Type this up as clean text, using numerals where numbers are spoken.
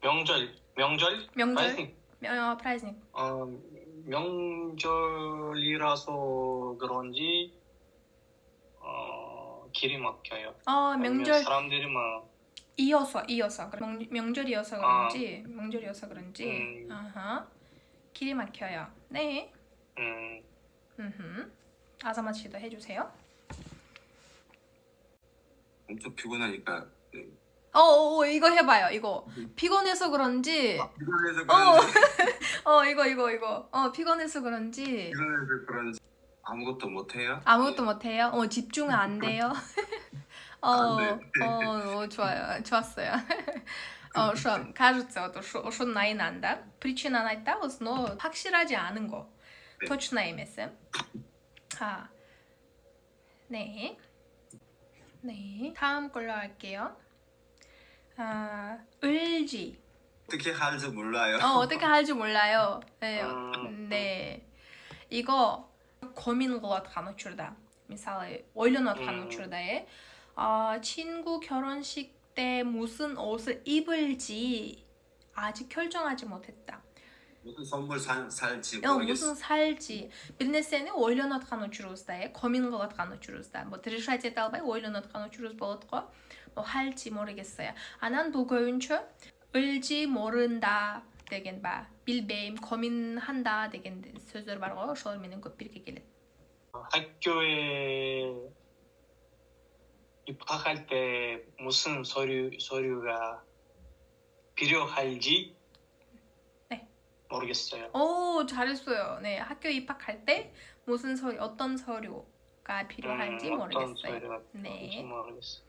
명절? 명절? праздник. праздник. 명절이라서 그런지 길이 막혀요. 아니면 명절 사람들이 막 이어서 명절이어서 그런지 아하. 길이 막혀요. 네. 아자마 씨도 해주세요. 엄청 피곤하니까. 이거 해봐요. 이거 피곤해서 그런지. 피곤해서 그런지. 이거. 피곤해서 그런지. 피곤해서 그런지 아무것도 못 해요. 아무것도 못 해요. 집중 안 돼요. 좋아요. 좋았어요. что, кажется, что 나이난다. причина 나있다, но 확실하지 않은 거. 네. точное место. 네. 네. 다음 걸로 할게요. 을지. 어떻게 할지 몰라요. 어떻게 할지 몰라요. 네. 이거 고민 것 같아 줄다. 미사일 올려놓고 줄다에 친구 결혼식 때 무슨 옷을 입을지 아직 결정하지 못했다. 무슨 선물 살지 모르겠어. 무슨 살지. 빌네스에는 올려놓고 줄었다에 고민 것 같아 줄었다. 뭐 решать это 올려놓고 줄었 болот고 뭐 할지 모르겠어요. 난 보고윤초 을지 모른다 деген 바 빌베임 고민한다 деген сөздер бар ғой. ошолор менен көп бирге келет. 학교에 입학할 때 무슨 서류가 필요할지 네. 모르겠어요. 잘했어요. 네, 학교 입학할 때 무슨 어떤 서류가 필요한지 모르겠어요. 어떤 서류가 필요한지 네. 모르겠어요.